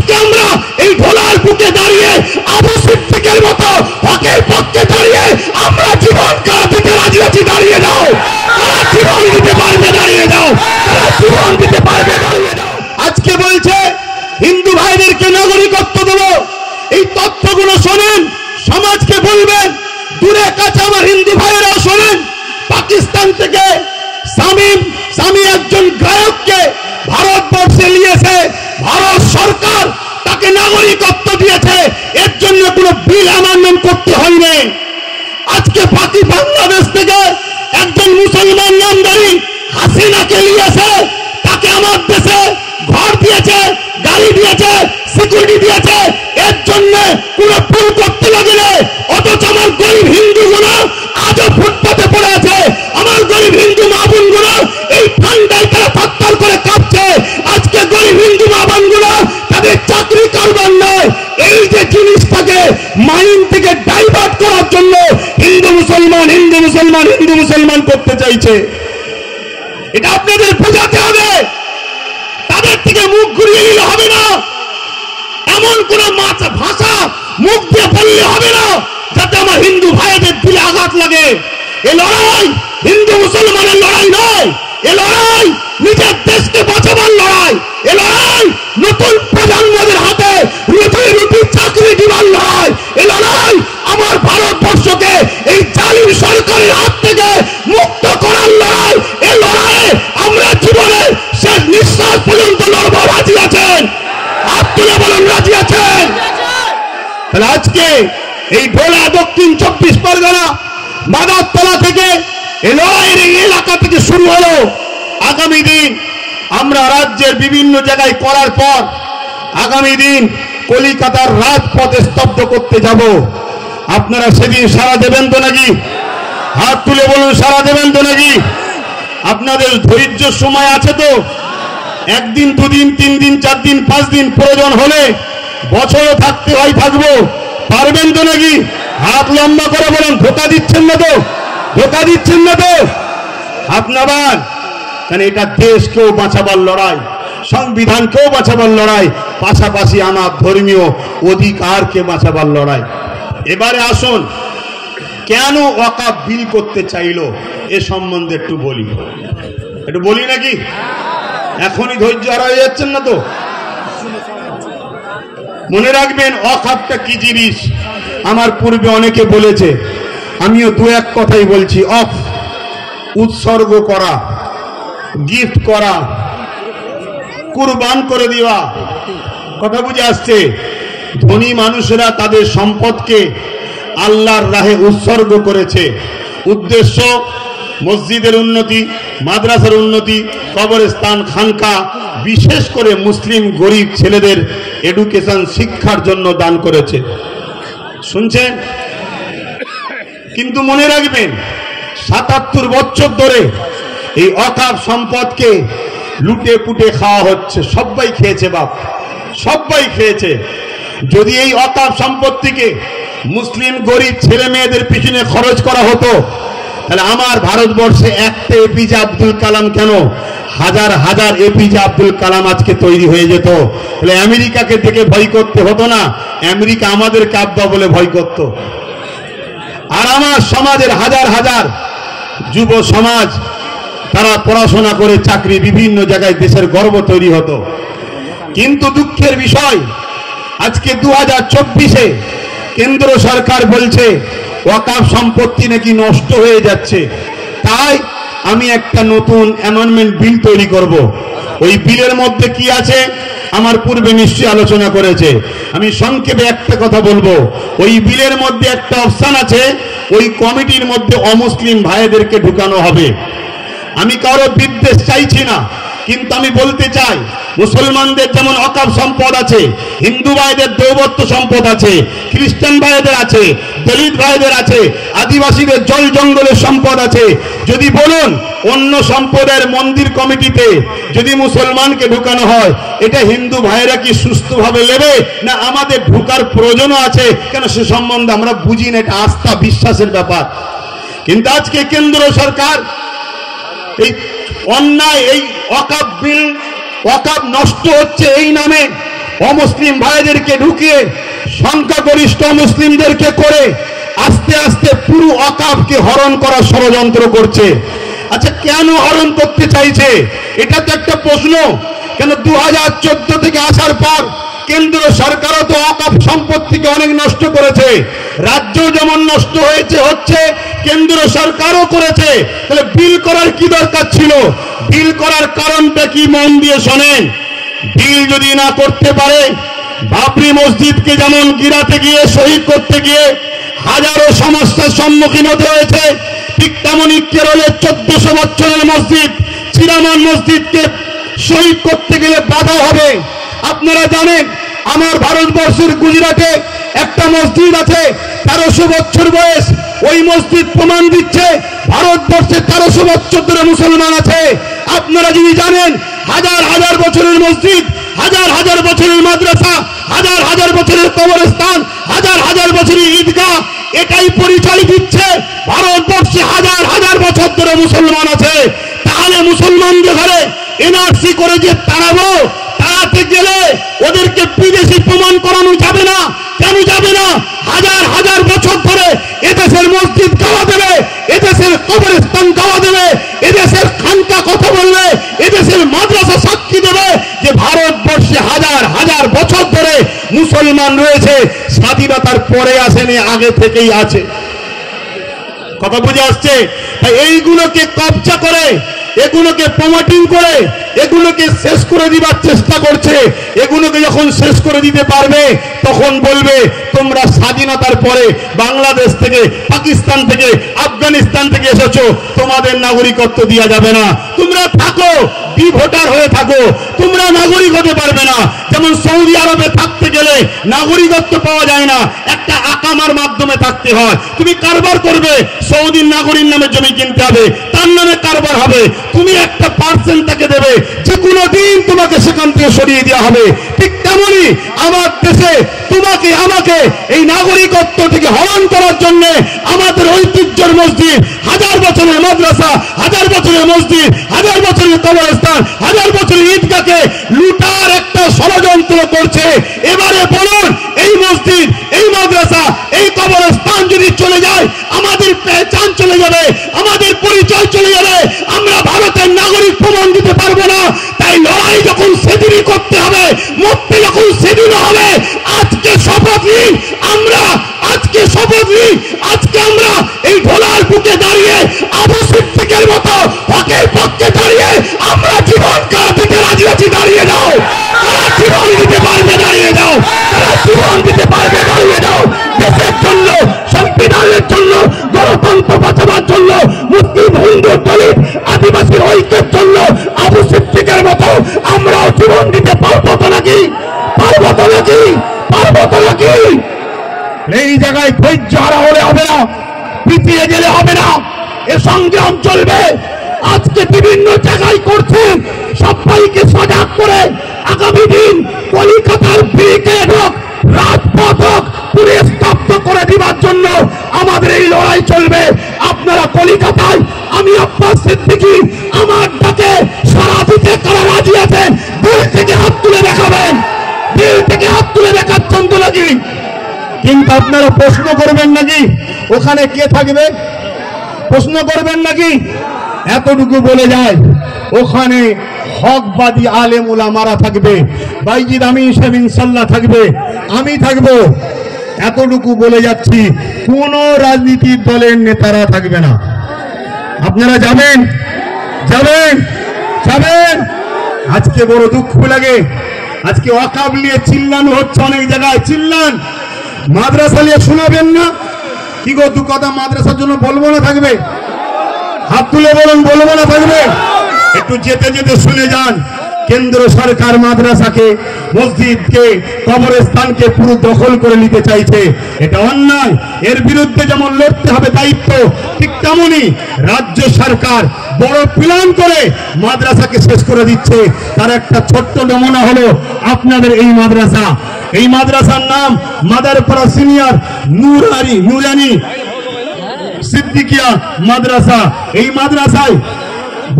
আজকে আমরা এই ঢোলার বুকে দাঁড়িয়ে আবু সিদ্দিকের মতো হকের পক্ষে দাঁড়িয়ে আমরা জীবন কারা দিতে রাজি আছি। দাঁড়িয়ে যাও, তারা জীবন দিতে পারবে, দাঁড়িয়ে যাও, তারা জীবন দিতে পারবে, দাঁড়িয়ে যাও। আজকে বলছে হিন্দু ভাইদেরকে নাগরিকত্ব দেবো, এই তথ্যগুলো শোনেন, সমাজকে বলবেন, দূরে কাছে আমার হিন্দু ভাইয়েরাও শোনেন। পাকিস্তান থেকে স্বামী একজন গায়ককে ভারতবর্ষে নিয়েছে, ভারত সরকার তাকে নাগরিকত্ব দিয়েছে, এর জন্য কোনো বিল অ্যামেন্ডমেন্ট করতে হয়নি। আজকে বাংলাদেশ থেকে একজন মুসলমান নামধারী হাসিনাকে নিয়েছে, তাকে আমার দেশে ঘর দিয়েছে, গাড়ি দিয়েছে, সিকিউরিটি দিয়েছে, এর জন্য কোনো বিল করতে লাগলে। অথচ আমার গরিব হিন্দুগুলো আজও ফুটপাতে পড়ে আছে, আমার গরিব হিন্দু মা বোনগুলো এই ঠান্ডায় তারা থরথর করে কাঁপছে। আজকে গরিব হিন্দু মা বোনগুলো তাদের চাকরি কারবার নয়, এই যে জিনিসটাকে মাইন্ড থেকে ডাইভার্ট করার জন্য হিন্দু মুসলমান করতে চাইছে। এটা আপনাদের বোঝাতে হবে, তাদের থেকে মুখ ঘুরিয়ে নিলে হবে না। এমন কোন ভাষা মুখ দিয়ে বললে হবে না যাতে আমার হিন্দু ভাইদের দিলে আঘাত লাগে। এ লড়াই হিন্দু মুসলমানের লড়াই নয়, এ লড়াই নিজের দেশকে বাঁচাবার লড়াই, এ লড়াই নতুন প্রজন্মদের হাতে রুটি চাকরি দিবার লড়াই, এ লড়াই আমার ভারতবর্ষকে এই জালিম সরকারের হাত থেকে মুক্ত করার লড়াই। এই লড়াইয়ে আমরা জীবনের শেষ নিঃশ্বাস পর্যন্ত লড়বো। রাজি আছেন? হাত তুলে বলুন রাজি আছেন? তাহলে আজকে এই ঢোলা দক্ষিণ 24 পরগনা মাদারতলা থেকে এই লড়াইয়ের এই এলাকা থেকে শুরু হলো। আগামী দিন আমরা রাজ্যের বিভিন্ন জায়গায় করার পর আগামী দিন কলিকাতার রাজপথে স্তব্ধ করতে যাব। আপনারা সেদিন সাড়া দেবেন তো নাকি? হাত তুলে বলুন সাড়া দেবেন তো নাকি? আপনাদের ধৈর্য সময় আছে তো? একদিন, দুদিন, 3 দিন, 4 দিন, 5 দিন, প্রয়োজন হলে বছরও থাকতে হয়, থাকবো। পারবেন তো নাকি? হাত লম্বা করে বলুন। ধোকা দিচ্ছেন না তো? ধোকা দিচ্ছেন না তো? আপনার কারণ এটা দেশকেও বাঁচাবার লড়াই, সংবিধানকেও বাঁচাবার লড়াই, পাশাপাশি আমার ধর্মীয় অধিকারকে বাঁচাবার লড়াই। এবারে আসুন, কেন ওয়াকফ বিল করতে চাইলো এ সম্বন্ধে একটু বলি নাকি? এখনই ধৈর্য হারিয়ে যাচ্ছেন না তো? মনে রাখবেন ওয়াকফটা কি জিনিস। আমার পূর্বে অনেকে বলেছে, আমিও 2-1 কথাই বলছি। উৎসর্গ করা, গিফট করা, কুরবান করে দেওয়া, কথা বুঝে আসছে। ধনী মানুষেরা তাদের সম্পদকে আল্লাহর রাহে উৎসর্গ করেছে। উদ্দেশ্য মসজিদের উন্নতি, মাদ্রাসার উন্নতি, কবরস্থান, খানকা, বিশেষ করে মুসলিম গরিব ছেলেদের এডুকেশন, শিক্ষার জন্য দান করেছে। শুনছেন? কিন্তু মনে রাখবেন 77 বছর ধরে এই ওয়াকফ সম্পদকে লুটে পুটে খাওয়া হচ্ছে। সবাই খেয়েছে বাপ, সবাই খেয়েছে। যদি এই ওয়াকফ সম্পত্তিকে মুসলিম গরিব ছেলে মেয়েদের পিছনে খরচ করা হতো, তাহলে আমার ভারতবর্ষে একটা এপিজে আব্দুল কালাম কেন, হাজার হাজার এপিজে আব্দুল কালাম আজকে তৈরি হয়ে যেত। তাহলে আমেরিকাকে দেখে ভয় করতে হতো না, আমেরিকা আমাদেরকে আব্বা বলে ভয় করত। আর আমার সমাজের হাজার হাজার যুব সমাজ তারা পড়াশোনা করে চাকরি, বিভিন্ন জায়গায় দেশের গর্ব তৈরি হতো। কিন্তু দুঃখের বিষয়, আজকে 2024-এ কেন্দ্র সরকার বলছে ওয়াকফ সম্পত্তি নাকি নষ্ট হয়ে যাচ্ছে। তাই আমি একটা নতুন অ্যামেন্ডমেন্ট বিল তৈরি করব। ওই বিলের মধ্যে কি আছে আমার পূর্বে নিশ্চয়ই আলোচনা করেছে। আমি সংক্ষেপে একটা কথা বলবো। ওই বিলের মধ্যে একটা অপশন আছে, ওই কমিটির মধ্যে অমুসলিম ভাইদেরকে ঢুকানো হবে। আমি কারো বিদ্বেষ চাইছি না, কিন্তু আমি বলতে চাই মুসলমানদের যেমন ওয়াকফ সম্পদ আছে, হিন্দু ভাইদের দৌবত্ব সম্পদ আছে, খ্রিস্টান ভাইদের আছে, দলিত ভাইদের আছে, আদিবাসীদের জল জঙ্গলের সম্পদ আছে। যদি বলুন অন্য সম্পদের মন্দির কমিটিতে যদি মুসলমানকে ঢুকানো হয়, এটা হিন্দু ভাইরা কি সুস্থভাবে নেবে, না আমাদের ঢুকার প্রয়োজনও আছে? কেন সে সম্বন্ধে আমরা বুঝি না, এটা আস্থা বিশ্বাসের ব্যাপার। কিন্তু আজকে কেন্দ্র সরকার এই অন্যায়, এই ওয়াকফ বিল, ওয়াকফ নষ্ট হচ্ছে এই নামে অমুসলিম ভাইদেরকে ঢুকিয়ে সংখ্যাগরিষ্ঠ মুসলিমদেরকে করে আস্তে আস্তে পুরো ওয়াকফকে হরণ করার ষড়যন্ত্র করছে। আচ্ছা, কেন হরণ করতে চাইছে? এটা তো একটা প্রশ্ন। কেন 2014 থেকে আসার পর কেন্দ্র সরকারও তো ওয়াকফ সম্পত্তিকে অনেক নষ্ট করেছে, রাজ্য যেমন নষ্ট হচ্ছে কেন্দ্র সরকারও করেছে। তাহলে বিল করার কি দরকার ছিল? বিল করার কারণটা কি মন দিয়ে শোনেন। বিল যদি না করতে পারে, বাবরি মসজিদকে যেমন গিরাতে গিয়ে শহীদ করতে গিয়ে হাজারো সমস্যার সম্মুখীন হতে হয়েছে, ঠিক তেমনি কেরলের 1400 বছরের মসজিদ চিরামান মসজিদকে শহীদ করতে গেলে বাধা হবে। আপনারা জানেন, আমার ভারতবর্ষের গুজরাটে একটা মসজিদ আছে 1300 বছর বয়স। ওই মসজিদ প্রমাণ দিচ্ছে ভারতবর্ষে 1300 বছর ধরে মুসলমান আছে। আপনারা যদি জানেন, হাজার হাজার বছরের মসজিদ, হাজার হাজার বছরের মাদ্রাসা, হাজার হাজার বছরের কবরস্থান, হাজার হাজার বছরের ঈদগাহ, এটাই পরিচয় দিচ্ছে ভারতবর্ষে হাজার হাজার বছর ধরে মুসলমান আছে। তাহলে মুসলমানদের ঘরে এনআরসি করে যে তাড়াতে গেলে ওদেরকে বিদেশি প্রমাণ করানো যাবে না। কেন যাবে না? হাজার হাজার বছর ধরে এদেশের মসজিদ গাওয়া দেবে, এদেশের কবরস্থান গাওয়া দেবে, এদেশের খানকা কথা বলবে, এদেশের মাদ্রাসা সাক্ষী দেবে যে ভারতবর্ষে হাজার হাজার বছর ধরে মুসলমান রয়েছে। স্বাধীনতার পরে আসেনি, আগে থেকেই আছে। কথা বুঝে আসছে? তাই এইগুলোকে কবজা করে, এগুলোকে প্রমোটিং করে, এগুলোকে শেষ করে দিবার চেষ্টা করছে। এগুলোকে যখন শেষ করে দিতে পারবে, তখন বলবে তোমরা স্বাধীনতার পরে বাংলাদেশ থেকে, পাকিস্তান থেকে, আফগানিস্তান থেকে এসেছো, তোমাদের নাগরিকত্ব দেওয়া যাবে না। তোমরা থাকো, বি ভোটার হয়ে থাকো, তোমরা নাগরিক হতে পারবে না। যেমন সৌদি আরবে থাকতে গেলে নাগরিকত্ব পাওয়া যায় না, একটা আকামার মাধ্যমে থাকতে হয়। তুমি কারবার করবে, সৌদির নাগরিক নামে জমি কিনতে হবে, তার নামে কারবার হবে, তুমি একটা পার্সেন্ট তাকে দেবে, যে কোনো দিন তোমাকে সেখান থেকে সরিয়ে দেওয়া হবে। ঠিক তেমনি আমার দেশে তোমাকে আমাকে এই নাগরিকত্ব থেকে হরণ করার জন্য আমাদের ঐতিহ্যের মসজিদ, হাজার বছরের মাদ্রাসা, হাজার বছরের মসজিদ, হাজার বছরের কবরস্থান, হাজার বছরের ঈদগাহকে লুটার একটা ষড়যন্ত্র করছে। এবারে বলুন, এই মসজিদ, এই মাদ্রাসা, এই কবরস্থান যদি চলে যায়, আমাদের পেহচান চলে যাবে, আমাদের পরিচয় চলে যাবে, আমরা ভারতের নাগরিক প্রমাণ দিতে পারবো না। তাই লড়াই যখন সেদিনই করতে হবে, মরতে যখন সেদিনও হবে। আজকে শপথ নিই আমরা, আজকে শপথ নিই, আজকে আমরা এই ঢোলার বুকে দাঁড়িয়ে আবু সিদ্দিকের মতো হকের পক্ষে দাঁড়িয়ে আমরা জীবন কাটাতে রাজি আছি। দাঁড়িয়ে যাও, তারা জীবন দিতে পারবে, দাঁড়িয়ে যাও, তারা জীবন দিতে পারবে, দাঁড়িয়ে যাও। দেশের জন্য, সংবিধানের জন্য, গণতন্ত্র বাঁচাবার জন্য, মুসলিম, হিন্দু, দলিত, আদিবাসীর ঐক্যের জন্য আবু সিদ্দিকের মতো আমরাও জীবন দিতে পারবো তো নাকি? পারবো তো নাকি? পারবো তো নাকি? এই জায়গায় ধৈর্য হারা হলে হবে না, পিছিয়ে গেলে হবে না, এ সংগ্রাম চলবে। আজকে বিভিন্ন জায়গায় করছেন, সবাইকে সজাগ করে আগামী দিন কলিকাতার ব্রিগেড হোক, রাজপথ হোক, পুরে স্তব্ধ করে দিবার জন্য আমাদের এই লড়াই চলবে। আপনারা কলিকাতায়, আমি আব্বাস সিদ্দিকী, আমার ডাকে সারা দিতে কারা রাজি আছেন? দিল থেকে হাত তুলে দেখাবেন, দিল থেকে হাত তুলে দেখাচ্ছেন তো নাকি? কিন্তু আপনারা প্রশ্ন করবেন নাকি ওখানে কে থাকবে? প্রশ্ন করবেন নাকি? এতটুকু বলে যায়, ওখানে হকবাদী আলেম উলামারা থাকবে, বাইজিদ আমিন সাহেব ইনশাআল্লাহ থাকবে, আমি থাকবো। এতটুকু বলে যাচ্ছি, কোন রাজনীতির দলের নেতারা থাকবে না। আপনারা যাবেন, যাবেন, যাবেন। আজকে বড় দুঃখ লাগে, আজকে ওয়াকফ নিয়ে চিল্লানো হচ্ছে, অনেক জায়গায় চিল্লান। মাদ্রাসা নিয়ে শোনাবেন না? কি গো, দু কথা মাদ্রাসার জন্য বলবো না থাকবে? হাত তুলে বলুন, বলবো না থাকবে? একটু যেতে যেতে শুনে যান। কেন্দ্র সরকার মাদ্রাসাকে, মসজিদকে, কবরস্থানকে পুরো দখল করে নিতে চাইছে। এটা অন্যায়, এর বিরুদ্ধে যেমন লড়তে হবে দায়িত্ব, ঠিক তেমনি রাজ্য সরকার বড় প্ল্যান করে মাদ্রাসাকে শেষ করে দিচ্ছে। তার একটা ছোট্ট নমুনা হলো আপনাদের এই মাদ্রাসা। এই মাদ্রাসার নাম মাদারপাড়া সিনিয়র নুরানি সিদ্দিকিয়া মাদ্রাসা। এই মাদ্রাসায়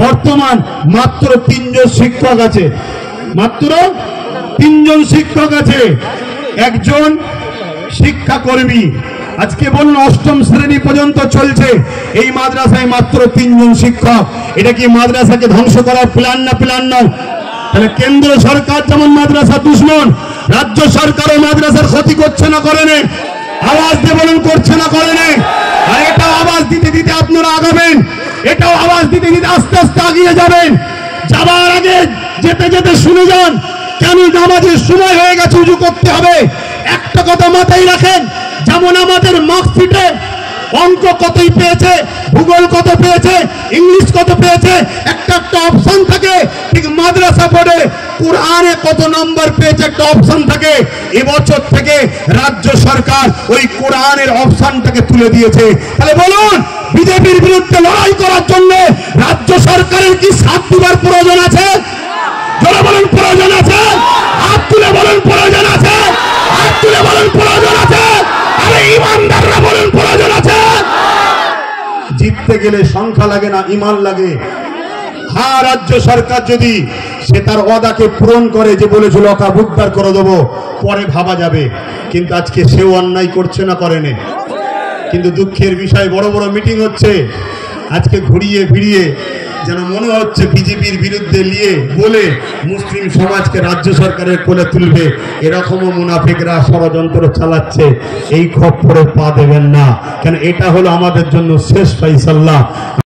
বর্তমান মাত্র 3 জন শিক্ষক আছে, মাত্র তিনজন শিক্ষক আছে, একজন শিক্ষাকর্মী। আজকে বলুন অষ্টম শ্রেণী পর্যন্ত চলছে এই মাদ্রাসায়, মাত্র তিনজন শিক্ষক। এটা কি মাদ্রাসাকে ধ্বংস করার প্ল্যান না? প্ল্যান নয়। তাহলে কেন্দ্র সরকার যেমন মাদ্রাসা দুশ্মন, রাজ্য সরকারও মাদ্রাসার ক্ষতি করছে না, করে না? আওয়াজ দিয়ে বলুন করছে না, করে না? আর এটাও আওয়াজ দিতে দিতে আপনারা আগাবেন, এটাও আওয়াজ দিতে দিতে আস্তে আস্তে আগিয়ে যাবেন। যাবার আগে যেতে যেতে শুনে যান, কেন নামাজের সময় হয়ে গেছে, উজু করতে হবে। একটা কথা মাথায় রাখেন, যেমন আমাদের মার্কশিটে অঙ্ক কতই পেয়েছে, ভূগোল কত পেয়েছে, ইংলিশ কত পেয়েছে, একটা একটা অপশন থাকে, ঠিক মাদ্রাসা বোর্ডে কোরআনে কত নম্বর পেয়েছে একটা অপশন থাকে। এবছর থেকে রাজ্য সরকার ওই কোরআনের অপশনটাকে তুলে দিয়েছে। তাহলে বলুন, বিজেপির বিরুদ্ধে লড়াই করার জন্য রাজ্য সরকারের কি সাথ দিবার প্রয়োজন আছে? জোরে বলুন প্রয়োজন আছে? হাত তুলে বলুন প্রয়োজন আছে? হাত তুলে বলুন প্রয়োজন আছে? আরে ইমানদাররা বলুন প্রয়োজন আছে? জিততে গেলে সংখ্যা লাগে না, ইমান লাগে। হ্যাঁ, রাজ্য সরকার যদি সে তার ওয়াদাকে পূরণ করে, যে বলেছিল অকাপ উদ্ধার করে দেবো, পরে ভাবা যাবে। কিন্তু আজকে সেও অন্যায় করছে না, করেনি। কিন্তু দুঃখের বিষয়, বড় বড় মিটিং হচ্ছে আজকে ঘুরিয়ে ফিরিয়ে, যেন মনে হচ্ছে বিজেপির বিরুদ্ধে নিয়ে বলে মুসলিম সমাজকে রাজ্য সরকারের কোলে তুলবে। এরকমও মুনাফিকরা ষড়যন্ত্র চালাচ্ছে। এই খপ্পরে পা দেবেন না, কেন এটা হলো আমাদের জন্য শেষ ফাইসাল্লাহ।